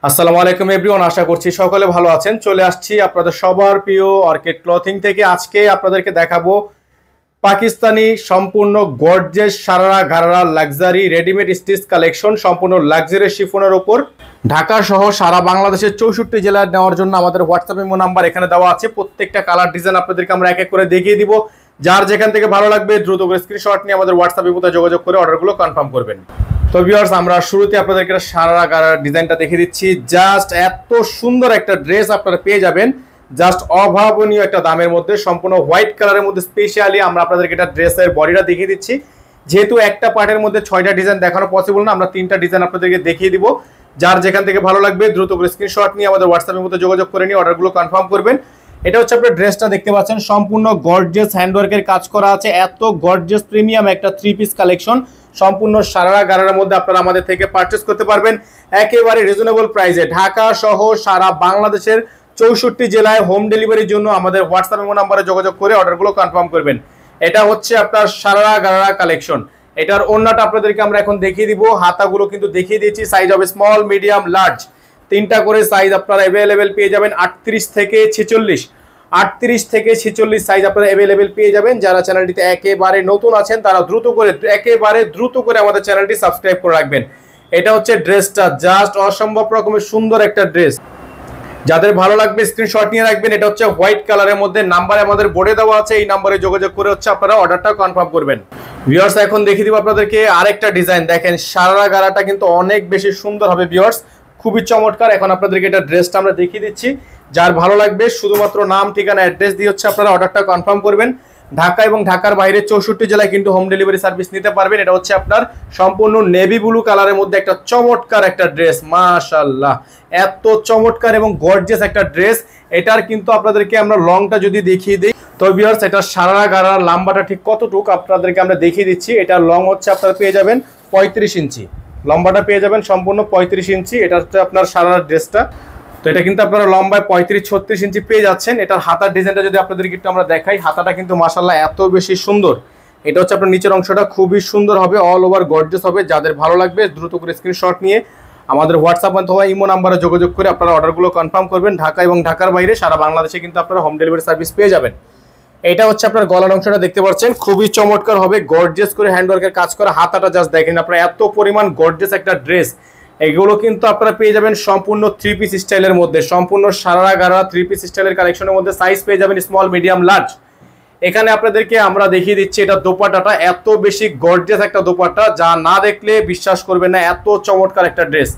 আসসালামু আলাইকুম এভরিওয়ান, আশা করছি সকলে ভালো আছেন। চলে আসছি আপনাদের সবার প্রিয় অর্কিড ক্লথিং থেকে। আজকে আপনাদেরকে দেখাবো পাকিস্তানি সম্পূর্ণ gorgeous sharara gharara luxury readymade stitch collection, সম্পূর্ণ লাক্সারি শিফনের উপর ঢাকা সহ সারা বাংলাদেশের 64 জেলায় নেওয়ার জন্য আমাদের হোয়াটসঅ্যাপ ইমো নাম্বার এখানে দেওয়া আছে। প্রত্যেকটা কালার ডিজাইন আপনাদেরকে আমরা এক এক করে দেখিয়ে দিব। যার যেখান থেকে ভালো লাগবে দ্রুত করে স্ক্রিনশট নিয়ে আমাদের হোয়াটসঅ্যাপ ইমোতে যোগাযোগ করে অর্ডারগুলো কনফার্ম করবেন। তো ভিউয়ার্স, আমরা শুরুতে আপনাদেরকে সারারা গারারা ডিজাইনটা দেখিয়ে দিচ্ছি। জাস্ট এত সুন্দর একটা ড্রেস আপনারা পেয়ে যাবেন জাস্ট অভাবনীয় একটা দামের মধ্যে, সম্পূর্ণ হোয়াইট কালারের মধ্যে। স্পেশালি আমরা আপনাদেরকে এটা ড্রেসের বডিটা দেখিয়ে দিচ্ছি। যেহেতু একটা পার্টের মধ্যে 6টা ডিজাইন দেখানো পসিবল না, আমরা 3টা ডিজাইন আপনাদেরকে দেখিয়ে দিব। যার যেখান থেকে ভালো লাগবে দ্রুত করে স্ক্রিনশট নিয়ে আমাদের হোয়াটসঅ্যাপের মধ্যে যোগাযোগ করে নিয়ে অর্ডারগুলো কনফার্ম করবেন। এটা হচ্ছে আপনার ড্রেসটা দেখতে পাচ্ছেন, সম্পূর্ণ গর্জিয়াস হ্যান্ডওয়ার্কের কাজ করা আছে। এত গর্জিয়াস প্রিমিয়াম একটা 3 পিস কালেকশন সম্পূর্ণ সারারা গারারার মধ্যে আপনারা আমাদের থেকে পারচেস করতে পারবেন একেবারে রিজনেবল প্রাইসে। ঢাকা সহ সারা বাংলাদেশের 64 জেলায় হোম ডেলিভারির জন্য আমাদের হোয়াটসঅ্যাপ নাম্বারে যোগাযোগ করে অর্ডারগুলো কনফার্ম করবেন। এটা হচ্ছে আপনার সারারা গারারা কালেকশন। এটার ওন্নাটা আপনাদেরকে আমরা এখন দেখিয়ে দিব। হাতাগুলো কিন্তু দেখিয়ে দিয়েছি। সাইজ হবে স্মল, মিডিয়াম, লার্জ, 3টা করে সাইজ আপনারা অ্যাভেলেবেল পেয়ে যাবেন। 38 থেকে 46 সাইজ আপনারা অ্যাভেলেবেল পেয়ে যাবেন। যারা চ্যানেলটিতে একেবারে নতুন আছেন তারা দ্রুত করে আমাদের চ্যানেলটি সাবস্ক্রাইব করে রাখবেন। এটা হচ্ছে ড্রেসটা, জাস্ট অসম্ভব রকমের সুন্দর একটা ড্রেস। যাদের ভালো লাগবে স্ক্রিনশট নিয়ে রাখবেন। এটা হচ্ছে হোয়াইট কালারের মধ্যে, নাম্বার আমাদের বোর্ডে দেওয়া আছে, এই নাম্বারে যোগাযোগ করে হচ্ছে আপনারা অর্ডারটা কনফার্ম করবেন। ভিউয়ার্স, এখন দেখিয়ে দিব আপনাদেরকে আরেকটা ডিজাইন। দেখেন সারারা গারাটা কিন্তু অনেক বেশি সুন্দর হবে ভিউয়ার্স, খুবই চমৎকার। এখন আপনাদেরকে এটা ড্রেসটা আমরা দেখিয়ে দিচ্ছি। যার ভালো লাগবে শুধুমাত্র নাম, ঠিকানা, অ্যাড্রেস দিয়ে হচ্ছে আপনারা অর্ডারটা কনফার্ম করবেন। ঢাকা এবং ঢাকার বাইরে 64 জেলায় কিন্তু হোম ডেলিভারি সার্ভিস নিতে পারবেন। এটা হচ্ছে আপনার সম্পূর্ণ নেভি ব্লু কালারের মধ্যে একটা চমৎকার একটা ড্রেস। মাশাআল্লাহ, এত চমৎকার এবং গর্জিয়াস একটা ড্রেস। এটার কিন্তু আপনাদেরকে আমরা লংটা যদি দেখিয়ে দিই, তো ভিউয়ার্স এটা সারারা গারার লম্বাটা ঠিক কতটুকু আপনাদেরকে আমরা দেখিয়ে দিচ্ছি। এটার লং হচ্ছে আপনারা পেয়ে যাবেন 35 ইঞ্চি, লম্বাটা পেয়ে যাবেন সম্পূর্ণ 35 ইঞ্চি। এটা হচ্ছে আপনার সারারা ড্রেসটা। তো এটা কিন্তু আপনারা লম্বায় 35-36 ইঞ্চি পেয়ে যাচ্ছেন। এটার হাতার ডিজাইনটা যদি আপনাদেরকে একটু আমরা দেখাই, হাতাটা কিন্তু মাশাআল্লাহ এত বেশি সুন্দর। এটা হচ্ছে আপনার নিচের অংশটা খুবই সুন্দর হবে, অল ওভার গর্জিয়াস হবে। যাদের ভালো লাগবে দ্রুত করে স্ক্রিনশট নিয়ে আমাদের হোয়াটসঅ্যাপ অথবা ইমো নাম্বারে যোগাযোগ করে আপনারা অর্ডারগুলো কনফার্ম করবেন। ঢাকা এবং ঢাকার বাইরে সারা বাংলাদেশে কিন্তু আপনারা হোম ডেলিভারি সার্ভিস পেয়ে যাবেন। এটা হচ্ছে আপনার গলার অংশটা দেখতে পাচ্ছেন, খুবই চমৎকার হবে, গর্জিয়াস করে হ্যান্ডওয়ার্কের কাজ করা। হাতাটা জাস্ট দেখেন আপনারা, এত পরিমাণ গর্জিয়াস একটা ড্রেস। এগুলো কিন্তু আপনারা পেয়ে যাবেন সম্পূর্ণ 3 পিস স্টাইলের মধ্যে, সম্পূর্ণ সারারা গারারা 3 পিস স্টাইলের কালেকশনের মধ্যে। সাইজ পেয়ে যাবেন স্মল, মিডিয়াম, লার্জ। এখানে আপনাদেরকে আমরা দেখিয়ে দিচ্ছি এটা দোপাট্টাটা, এত বেশি গর্জিয়াস একটা দোপাট্টা, যা না দেখলে বিশ্বাস করবেন না, এত চমৎকার একটা ড্রেস।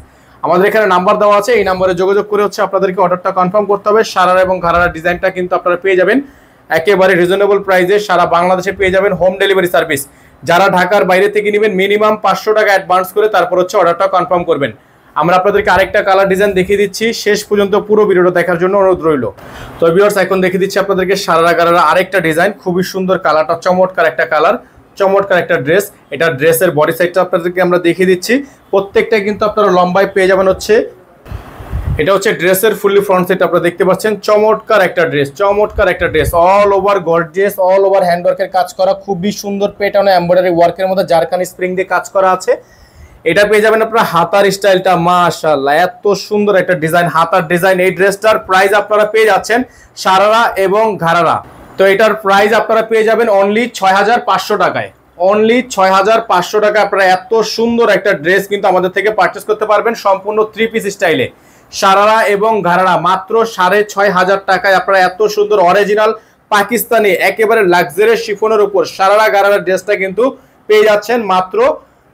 আমাদের এখানে নাম্বার দেওয়া আছে, এই নাম্বারে যোগাযোগ করে হচ্ছে আপনাদেরকে অর্ডারটা কনফার্ম করতে হবে। সারারা এবং গারারা ডিজাইনটা কিন্তু আপনারা পেয়ে যাবেন একেবারে রিজনেবল প্রাইসে। সারা বাংলাদেশে পেয়ে যাবেন হোম ডেলিভারি সার্ভিস। যারা ঢাকার বাইরে থেকে নেবেন মিনিমাম 500 টাকা অ্যাডভান্স করে তারপর হচ্ছে অর্ডারটা কনফার্ম করবেন। আমরা আপনাদেরকে আরেকটা কালার ডিজাইন দেখিয়ে দিচ্ছি, শেষ পর্যন্ত পুরো ভিডিওটা দেখার জন্য অনুরোধ রইল। তো ভিউয়ার্স, এখন দেখিয়ে দিচ্ছি আপনাদেরকে সারারা গারারা আরেকটা ডিজাইন, খুবই সুন্দর কালারটা, চমৎকার একটা কালার, চমৎকার একটা ড্রেস। এটা ড্রেসের বডি সাইডটা আপনাদেরকে আমরা দেখিয়ে দিচ্ছি। প্রত্যেকটা কিন্তু আপনারা লম্বায় পেয়ে যাবেন হচ্ছে, এটা হচ্ছে ড্রেসের ফুললি ফ্রন্ট সাইড আপনারা দেখতে পাচ্ছেন। চমৎকার একটা ড্রেস, চমৎকার একটা dress, all over gorgeous, all over হ্যান্ডওয়ার্কের কাজ করা, খুবই সুন্দর প্যাটার্ন এমব্রয়ডারি ওয়ার্কের মধ্যে জারকানি স্প্রিং দিয়ে কাজ করা আছে। এটা পেয়ে যাবেন আপনারা হাতার স্টাইলটা, মাশাআল্লাহ এত সুন্দর একটা ডিজাইন, হাতার ডিজাইন। এই ড্রেসটার প্রাইস আপনারা পেয়ে যাচ্ছেন সারারা এবং ঘারারা। তো এটার প্রাইস আপনারা পেয়ে যাবেন অনলি 6500 টাকায়, অনলি 6500 টাকা। আপনারা এত সুন্দর একটা ড্রেস কিন্তু আমাদের থেকে পারচেস করতে পারবেন সম্পূর্ণ 3 পিস স্টাইলে। সারারা এবং ঘারারা মাত্র 6500 টাকায় আপনারা এত সুন্দর অরিজিনাল পাকিস্তানি একেবারে লাক্সারি শিফনের উপর সারারা গারারা ড্রেসটা কিন্তু পেয়ে যাচ্ছেন মাত্র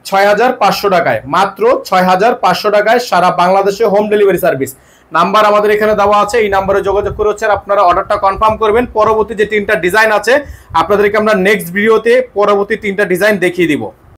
6500 টাকায়, মাত্র 6500 টাকায় সারা বাংলাদেশে হোম ডেলিভারি সার্ভিস। নাম্বার আমাদের এখানে দেওয়া আছে, এই নাম্বারে যোগাযোগ করে হচ্ছে আপনারা অর্ডারটা কনফার্ম করবেন। পরবর্তী যে 3টা ডিজাইন আছে আপনাদেরকে আমরা নেক্সট ভিডিওতে পরবর্তী 3টা ডিজাইন দেখিয়ে দিব।